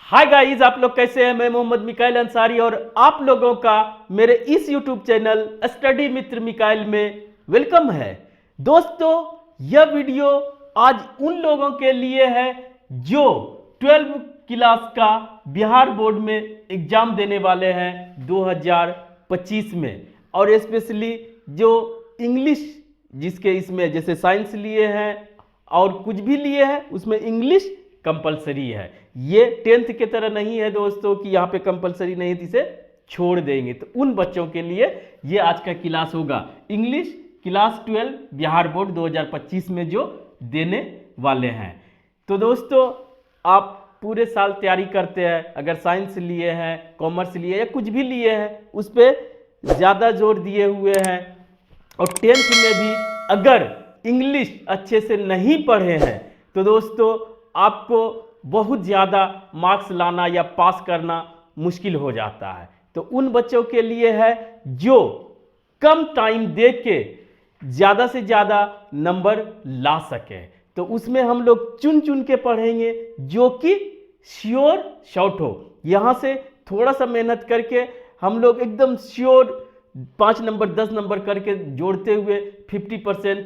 Hi guys, आप लोग कैसे हैं। मैं मोहम्मद मिकाइल अंसारी और आप लोगों का मेरे इस यूट्यूब चैनल स्टडी मित्र मिकाइल में वेलकम है। दोस्तों, यह वीडियो आज उन लोगों के लिए है जो 12 क्लास का बिहार बोर्ड में एग्जाम देने वाले हैं 2025 में, और स्पेशली जो इंग्लिश जिसके इसमें जैसे साइंस लिए हैं और कुछ भी लिए हैं उसमें इंग्लिश कंपलसरी है। ये 10th के तरह नहीं है दोस्तों कि यहाँ पे कंपलसरी नहीं है इसे छोड़ देंगे। तो उन बच्चों के लिए ये आज का क्लास होगा, इंग्लिश क्लास 12 बिहार बोर्ड 2025 में जो देने वाले हैं। तो दोस्तों, आप पूरे साल तैयारी करते हैं, अगर साइंस लिए हैं, कॉमर्स लिए या कुछ भी लिए हैं, उस पर ज़्यादा जोर दिए हुए हैं। और 10th में भी अगर इंग्लिश अच्छे से नहीं पढ़े हैं तो दोस्तों आपको बहुत ज़्यादा मार्क्स लाना या पास करना मुश्किल हो जाता है। तो उन बच्चों के लिए है जो कम टाइम दे के ज़्यादा से ज़्यादा नंबर ला सके। तो उसमें हम लोग चुन चुन के पढ़ेंगे जो कि श्योर शॉर्ट हो। यहाँ से थोड़ा सा मेहनत करके हम लोग एकदम श्योर 5 नंबर 10 नंबर करके जोड़ते हुए 50%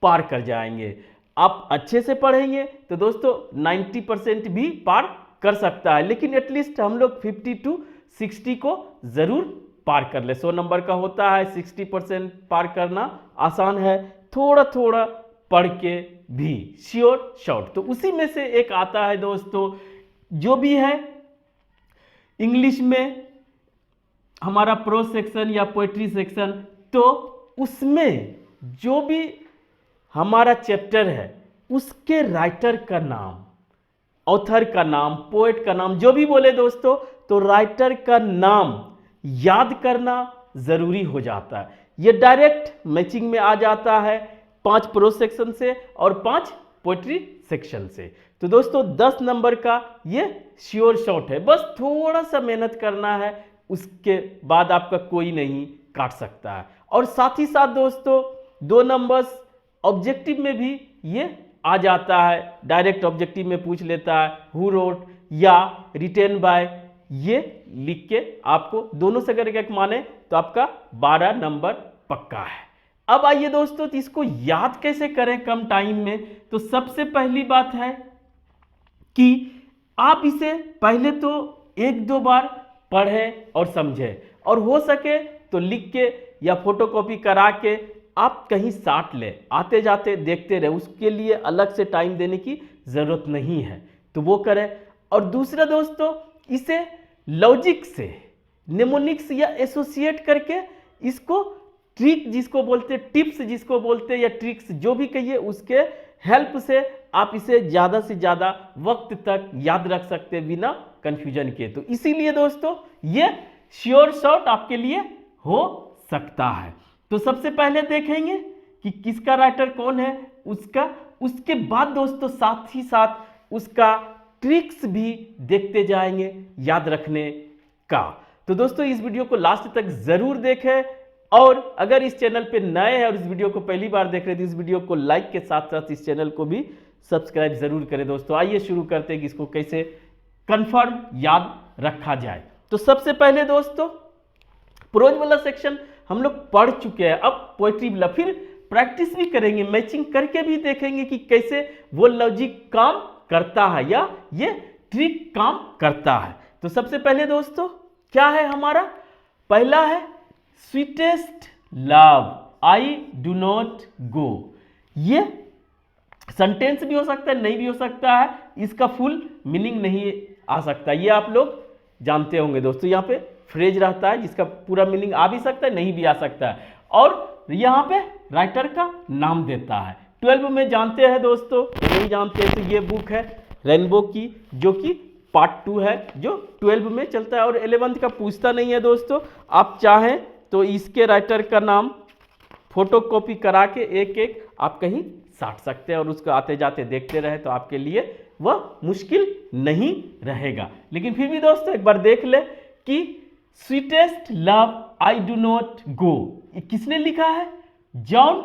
पार कर जाएंगे। आप अच्छे से पढ़ेंगे तो दोस्तों 90% भी पार कर सकता है, लेकिन एटलीस्ट हम लोग 50 to 60 को ज़रूर पार कर ले। 100 नंबर का होता है, 60% पार करना आसान है, थोड़ा थोड़ा पढ़ के भी श्योर शॉर्ट। तो उसी में से एक आता है दोस्तों, जो भी है इंग्लिश में हमारा प्रोज सेक्शन या पोएट्री सेक्शन। तो उसमें जो भी हमारा चैप्टर है उसके राइटर का नाम, ऑथर का नाम, पोएट का नाम, जो भी बोले दोस्तों, तो राइटर का नाम याद करना ज़रूरी हो जाता है। ये डायरेक्ट मैचिंग में आ जाता है 5 प्रोज सेक्शन से और 5 पोएट्री सेक्शन से। तो दोस्तों 10 नंबर का ये श्योर शॉर्ट है, बस थोड़ा सा मेहनत करना है, उसके बाद आपका कोई नहीं काट सकता है। और साथ ही साथ दोस्तों 2 नंबर्स ऑब्जेक्टिव में भी ये आ जाता है, डायरेक्ट ऑब्जेक्टिव में पूछ लेता है हु रोट या रिटेन बाय, ये लिख के आपको दोनों से अगर एक माने तो आपका 12 नंबर पक्का है। अब आइए दोस्तों, तो इसको याद कैसे करें कम टाइम में। तो सबसे पहली बात है कि आप इसे पहले तो 1-2 बार पढ़ें और समझें, और हो सके तो लिख के या फोटोकॉपी करा के आप कहीं साट ले, आते जाते देखते रहे, उसके लिए अलग से टाइम देने की ज़रूरत नहीं है, तो वो करें। और दूसरा दोस्तों, इसे लॉजिक से, निमोनिक्स या एसोसिएट करके इसको ट्रिक जिसको बोलते, टिप्स जिसको बोलते, या ट्रिक्स जो भी कहिए, उसके हेल्प से आप इसे ज़्यादा से ज़्यादा वक्त तक याद रख सकते बिना कन्फ्यूजन के। तो इसीलिए दोस्तों ये श्योर शॉर्ट आपके लिए हो सकता है। तो सबसे पहले देखेंगे कि किसका राइटर कौन है उसका, उसके बाद दोस्तों साथ ही साथ उसका ट्रिक्स भी देखते जाएंगे याद रखने का। तो दोस्तों इस वीडियो को लास्ट तक जरूर देखें, और अगर इस चैनल पे नए हैं और इस वीडियो को पहली बार देख रहे हैं तो इस वीडियो को लाइक के साथ साथ इस चैनल को भी सब्सक्राइब जरूर करें। दोस्तों आइए शुरू करते हैं कि इसको कैसे कंफर्म याद रखा जाए। तो सबसे पहले दोस्तों प्रोज वाला सेक्शन हम लोग पढ़ चुके हैं, अब पोएट्री वाला फिर प्रैक्टिस भी करेंगे, मैचिंग करके भी देखेंगे कि कैसे वो लॉजिक काम करता है या ये ट्रिक काम करता है। तो सबसे पहले दोस्तों क्या है हमारा, पहला है sweetest love I do not go. ये सेंटेंस भी हो सकता है, नहीं भी हो सकता है, इसका फुल मीनिंग नहीं आ सकता, ये आप लोग जानते होंगे दोस्तों। यहाँ पे फ्रेज रहता है जिसका पूरा मीनिंग आ भी सकता है, नहीं भी आ सकता है, और यहाँ पे राइटर का नाम देता है। 12 में जानते हैं दोस्तों, नहीं जानते तो ये बुक है रेनबो की, जो कि पार्ट 2 है, जो 12 में चलता है और 11th का पूछता नहीं है दोस्तों। आप चाहें तो इसके राइटर का नाम फोटोकॉपी करा के एक एक आप कहीं साट सकते हैं और उसको आते जाते देखते रहे, तो आपके लिए वह मुश्किल नहीं रहेगा। लेकिन फिर भी दोस्तों एक बार देख ले कि sweetest love I do not go किसने लिखा है, जॉन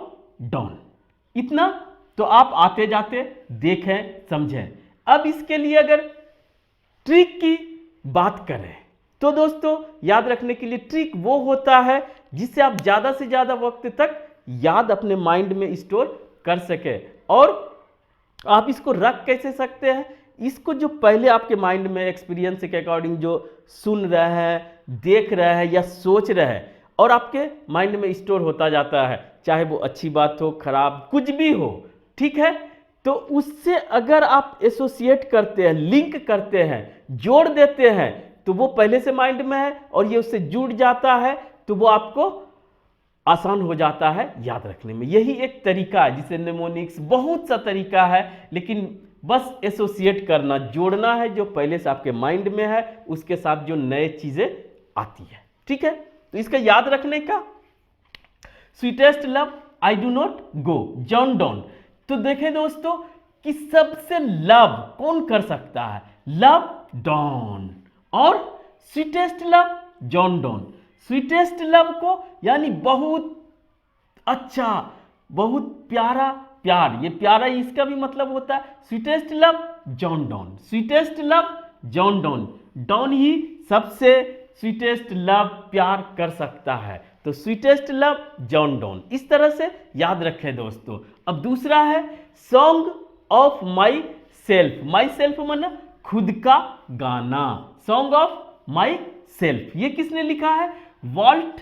डॉन। इतना तो आप आते जाते देखें समझें। अब इसके लिए अगर ट्रिक की बात करें तो दोस्तों याद रखने के लिए ट्रिक वो होता है जिससे आप ज़्यादा से ज़्यादा वक्त तक याद अपने माइंड में स्टोर कर सके। और आप इसको रख कैसे सकते हैं, इसको जो पहले आपके माइंड में एक्सपीरियंस के अकॉर्डिंग जो सुन रहे हैं, देख रहे हैं या सोच रहे हैं और आपके माइंड में स्टोर होता जाता है, चाहे वो अच्छी बात हो, खराब, कुछ भी हो, ठीक है। तो उससे अगर आप एसोसिएट करते हैं, लिंक करते हैं, जोड़ देते हैं, तो वो पहले से माइंड में है और ये उससे जुड़ जाता है, तो वो आपको आसान हो जाता है याद रखने में। यही एक तरीका है जिसे निमोनिक्स, बहुत सा तरीका है, लेकिन बस एसोसिएट करना, जोड़ना है जो पहले से आपके माइंड में है उसके साथ जो नए चीजें आती है, ठीक है। तो इसका याद रखने का, sweetest love I do not go, John Donne. तो देखें दोस्तों कि सबसे लव कौन कर सकता है, लव डॉन, और sweetest love John Don. Sweetest love को यानी बहुत अच्छा, बहुत प्यारा प्यार, ये प्यारा इसका भी मतलब होता है sweetest love John Don, sweetest love John Don. Don ही सबसे स्वीटेस्ट लव प्यार कर सकता है, तो स्वीटेस्ट लव जॉन डॉन, इस तरह से याद रखें दोस्तों। अब दूसरा है song of my self. My self माना खुद का गाना, सॉन्ग ऑफ माई सेल्फ, ये किसने लिखा है, वॉल्ट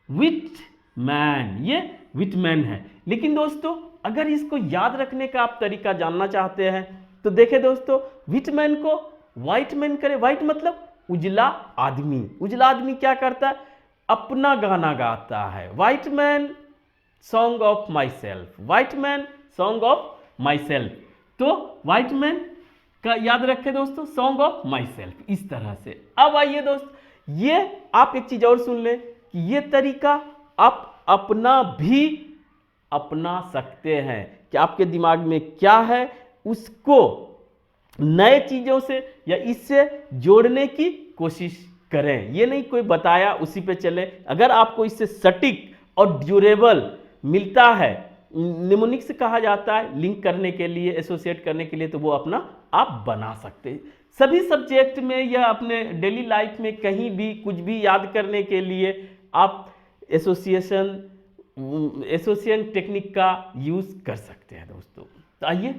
विटमैन, ये विटमैन है। लेकिन दोस्तों अगर इसको याद रखने का आप तरीका जानना चाहते हैं तो देखें दोस्तों, विटमैन को व्हाइट मैन करें, व्हाइट मतलब उजला आदमी, उजला आदमी क्या करता है, अपना गाना गाता है, white man song of my self, white man song of my self. तो व्हाइट मैन का याद रखें दोस्तों, सॉन्ग ऑफ माई सेल्फ, इस तरह से। अब आइए दोस्त, ये आप एक चीज और सुन लें कि ये तरीका आप अपना भी अपना सकते हैं कि आपके दिमाग में क्या है उसको नए चीजों से या इससे जोड़ने की कोशिश करें। ये नहीं कोई बताया उसी पे चले, अगर आपको इससे सटीक और ड्यूरेबल मिलता है, निमोनिक्स कहा जाता है लिंक करने के लिए, एसोसिएट करने के लिए, तो वो अपना आप बना सकते हैं। सभी सब्जेक्ट में या अपने डेली लाइफ में कहीं भी कुछ भी याद करने के लिए आप एसोसिएशन टेक्निक का यूज कर सकते हैं दोस्तों। तो आइए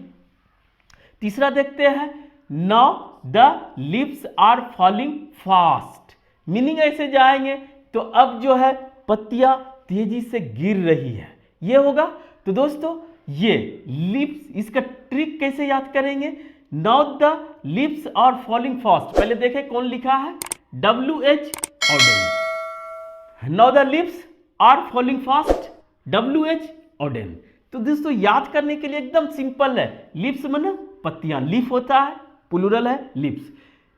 तीसरा देखते हैं, now the leaves are falling fast. Meaning ऐसे जाएंगे तो अब जो है पत्तियां तेजी से गिर रही है, ये होगा। तो दोस्तों ये लिप्स, इसका ट्रिक कैसे याद करेंगे, now the lips are falling fast, पहले देखें कौन लिखा है, WH Auden. Now the lips are falling fast, WH Auden. तो दोस्तों याद करने के लिए एकदम सिंपल है, लिप्स माने पत्तियां, लीफ होता है, प्लूरल है लिप्स।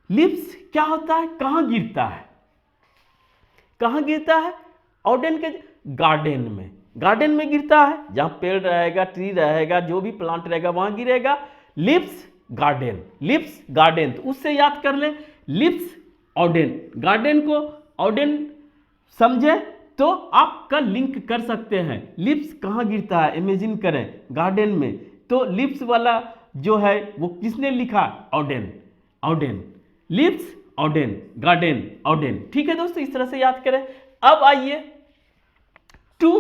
लिप्स क्या होता है, कहां गिरता है, कहां गिरता है, ऑडेन के गार्डन में, गार्डन में गिरता है, जहां पेड़ रहेगा, ट्री रहेगा, जो भी प्लांट रहेगा वहां गिरेगा। लिप्स गार्डन, लिप्स गार्डन, तो उससे याद कर लें, लिप्स ऑडेन, गार्डन को ऑडेन समझे तो आपका लिंक कर सकते हैं। लिप्स कहां गिरता है, इमेजिन करें गार्डन में, तो लिप्स वाला जो है वो किसने लिखा, Odean, Odean, lips Odean, garden Odean, ठीक है दोस्तों, इस तरह से याद करें। अब आइए टू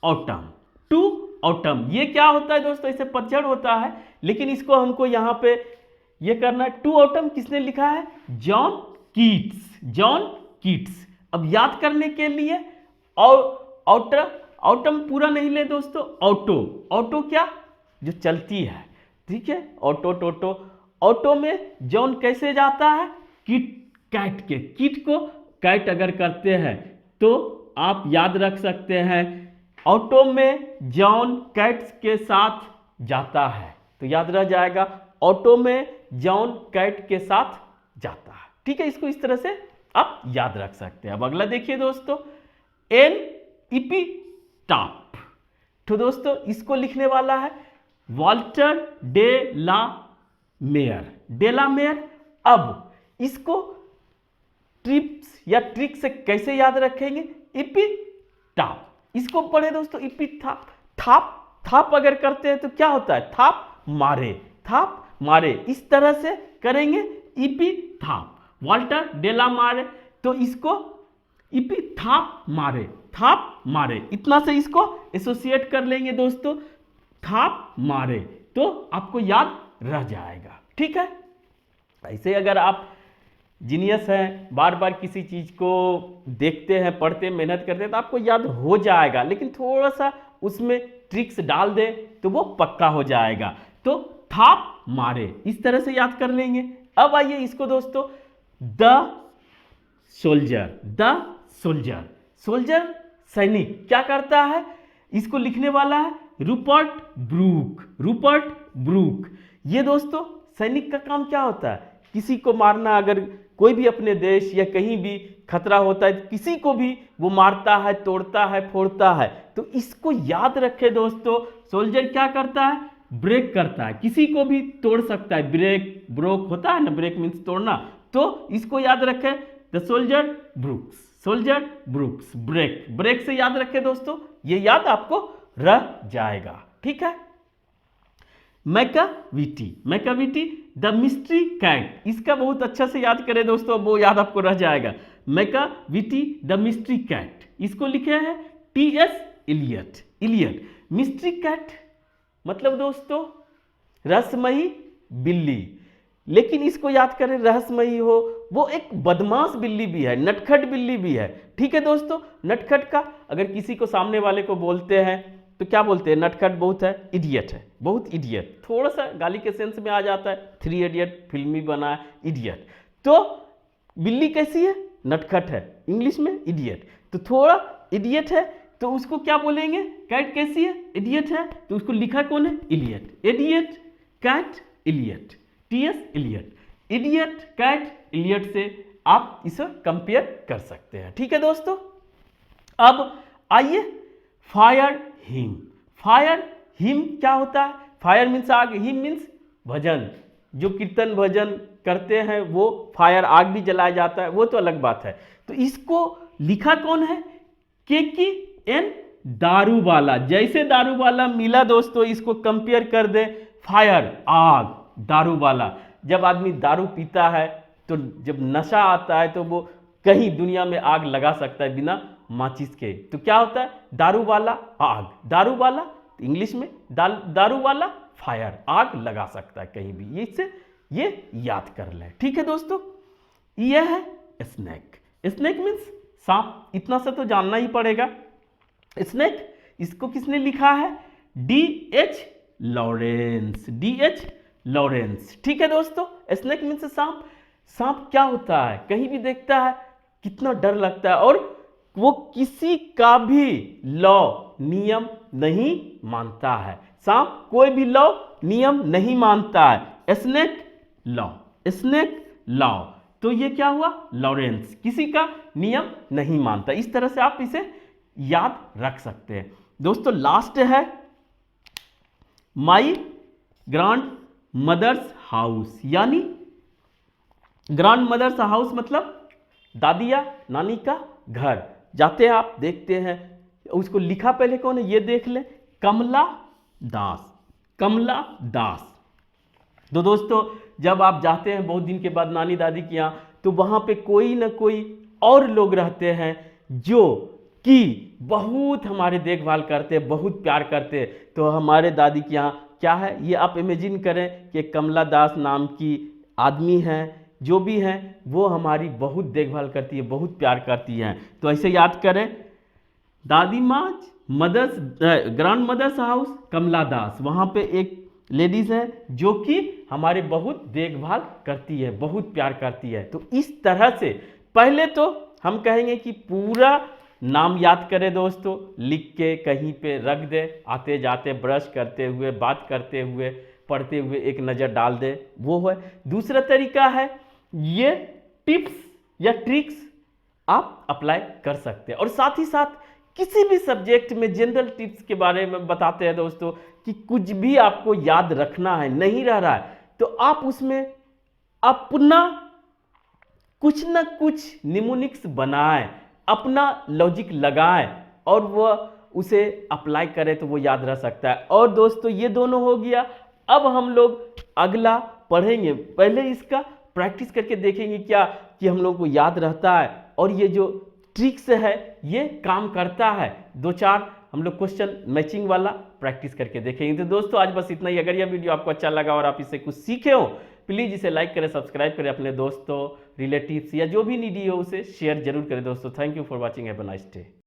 ऑटम, टू ऑटम, ये क्या होता है दोस्तों, इसे पतझड़ होता है, लेकिन इसको हमको यहां पे ये करना है। टू ऑटम किसने लिखा है, जॉन कीट्स, जॉन कीट्स। अब याद करने के लिए ऑटम पूरा नहीं ले दोस्तों, ऑटो, ऑटो क्या, जो चलती है, ठीक है, ऑटो, टोटो। ऑटो में जॉन कैसे जाता है, किट, कैट के, किट को कैट अगर करते हैं तो आप याद रख सकते हैं, ऑटो में जॉन कैट्स के साथ जाता है, तो याद रह जाएगा, ऑटो में जॉन कैट के साथ जाता है, ठीक है। इसको इस तरह से आप याद रख सकते हैं। अब अगला देखिए दोस्तों, एन इपिटाफ। तो दोस्तों इसको लिखने वाला है Walter de la Mare, de la Mare. अब इसको ट्रिप्स या ट्रिक से कैसे याद रखेंगे, इपिटाफ, इसको पढ़े दोस्तों, इपिटाफ, थाप, थाप अगर करते हैं तो क्या होता है, थाप मारे, थाप मारे, इस तरह से करेंगे, इपिथाप, वाल्टर डेलामारे, तो इसको इपिथाप मारे, थाप मारे, इतना से इसको एसोसिएट कर लेंगे दोस्तों, थाप मारे, तो आपको याद रह जाएगा। ठीक है, ऐसे अगर आप जीनियस हैं, बार बार किसी चीज को देखते हैं, पढ़ते हैं, मेहनत करते हैं, तो आपको याद हो जाएगा, लेकिन थोड़ा सा उसमें ट्रिक्स डाल दें तो वो पक्का हो जाएगा। तो थाप मारे इस तरह से याद कर लेंगे। अब आइए इसको दोस्तों, the soldier, the soldier, soldier सैनिक क्या करता है, इसको लिखने वाला है रूपर्ट ब्रूक, रूपर्ट ब्रूक। ये दोस्तों सैनिक का काम क्या होता है, किसी को मारना, अगर कोई भी अपने देश या कहीं भी खतरा होता है, किसी को भी वो मारता है, तोड़ता है, फोड़ता है, तो इसको याद रखे दोस्तों। सोल्जर क्या करता है, ब्रेक करता है, किसी को भी तोड़ सकता है, ब्रेक, ब्रोक होता है ना, ब्रेक मीन्स तोड़ना, तो इसको याद रखें, the soldier Brooks, soldier Brooks, break, break से याद रखें दोस्तों, ये याद आपको रह जाएगा। ठीक है, Macavity, Macavity the mystery cat, इसका बहुत अच्छा से याद करें दोस्तों, वो याद आपको रह जाएगा। मैकाविटी द मिस्ट्री कैट, इसको लिखे हैं T S. Eliot, Eliot. Mystery cat मतलब दोस्तों रहस्यमयी बिल्ली, लेकिन इसको याद करें, रहस्यमयी हो, वो एक बदमाश बिल्ली भी है, नटखट बिल्ली भी है। ठीक है दोस्तों, नटखट का अगर किसी को सामने वाले को बोलते हैं तो क्या बोलते हैं, नटखट बहुत है, इडियट है, बहुत इडियट, थोड़ा सा गाली के सेंस में आ जाता है, 3 इडियट फिल्मी बना है, इडियट। तो बिल्ली कैसी है, नटखट है, इंग्लिश में इडियट, तो थोड़ा इडियट है, तो उसको क्या बोलेंगे, कैट कैसी है, इडियट है, तो उसको लिखा कौन है, Eliot, idiot cat Eliot, T S. Eliot, idiot cat Eliot से आप इसे कंपेयर कर सकते हैं। ठीक है दोस्तों, अब आइए फायर हिम, फायर हिम क्या होता है, फायर मीन्स आग, हिम मीन्स भजन, जो कीर्तन भजन करते हैं वो फायर, आग भी जलाया जाता है, वो तो अलग बात है। तो इसको लिखा कौन है, के.एन. दारूवाला, जैसे दारूवाला मिला दोस्तों, इसको कंपेयर कर दे, फायर आग, दारूवाला, जब आदमी दारू पीता है तो जब नशा आता है तो वो कहीं दुनिया में आग लगा सकता है बिना माचिस के, तो क्या होता है, दारू वाला आग, दारू वाला इंग्लिश में दारू वाला फायर, आग लगा सकता है कहीं भी, ये इससे ये याद कर लें। ठीक है दोस्तों, यह है स्नेक, स्नेक मीन्स सांप, इतना सा तो जानना ही पड़ेगा। स्नेक इसको किसने लिखा है, डी.एच. Lawrence, D.H.. लॉरेंस। ठीक है दोस्तों, स्नेक मीन्स सांप। सांप क्या होता है, कहीं भी देखता है कितना डर लगता है, और वो किसी का भी लॉ नियम नहीं मानता है, सांप कोई भी लॉ नियम नहीं मानता है, स्नेक लॉ, स्नेक लॉ, तो ये क्या हुआ, लॉरेंस, किसी का नियम नहीं मानता। इस तरह से आप इसे याद रख सकते हैं दोस्तों। लास्ट है माई ग्रांड मदर्स हाउस, यानी ग्रांड मदर्स हाउस मतलब दादी या नानी का घर, जाते हैं आप देखते हैं, उसको लिखा पहले कौन है ये देख लें, कमला दास, कमला दास। तो दोस्तों जब आप जाते हैं बहुत दिन के बाद नानी दादी के यहाँ, तो वहाँ पे कोई ना कोई और लोग रहते हैं जो कि बहुत हमारे देखभाल करते हैं, बहुत प्यार करते हैं। तो हमारे दादी के यहाँ क्या है, ये आप इमेजिन करें कि कमला दास नाम की आदमी हैं, जो भी हैं वो हमारी बहुत देखभाल करती है, बहुत प्यार करती हैं। तो ऐसे याद करें, दादी माँ मदर्स ग्रैंड मदर्स हाउस कमला दास, वहाँ पे एक लेडीज़ है जो कि हमारे बहुत देखभाल करती है, बहुत प्यार करती है। तो इस तरह से पहले तो हम कहेंगे कि पूरा नाम याद करें दोस्तों, लिख के कहीं पे रख दे, आते जाते ब्रश करते हुए, बात करते हुए, पढ़ते हुए एक नज़र डाल दे, वो है। दूसरा तरीका है, ये टिप्स या ट्रिक्स आप अप्लाई कर सकते हैं। और साथ ही साथ किसी भी सब्जेक्ट में जनरल टिप्स के बारे में बताते हैं दोस्तों, कि कुछ भी आपको याद रखना है, नहीं रह रहा है, तो आप उसमें अपना कुछ ना कुछ निमोनिक्स बनाएं, अपना लॉजिक लगाएं और वह उसे अप्लाई करें तो वो याद रह सकता है। और दोस्तों ये दोनों हो गया। अब हम लोग अगला पढ़ेंगे, पहले इसका प्रैक्टिस करके देखेंगे क्या कि हम लोग को याद रहता है और ये जो ट्रिक्स है ये काम करता है। 2-4 हम लोग क्वेश्चन मैचिंग वाला प्रैक्टिस करके देखेंगे। तो दोस्तों आज बस इतना ही। अगर यह वीडियो आपको अच्छा लगा और आप इससे कुछ सीखे हो, प्लीज़ इसे लाइक करें, सब्सक्राइब करें, अपने दोस्तों, रिलेटिव्स या जो भी नीडी हो उसे शेयर जरूर करें दोस्तों। Thank you for watching, have a nice day.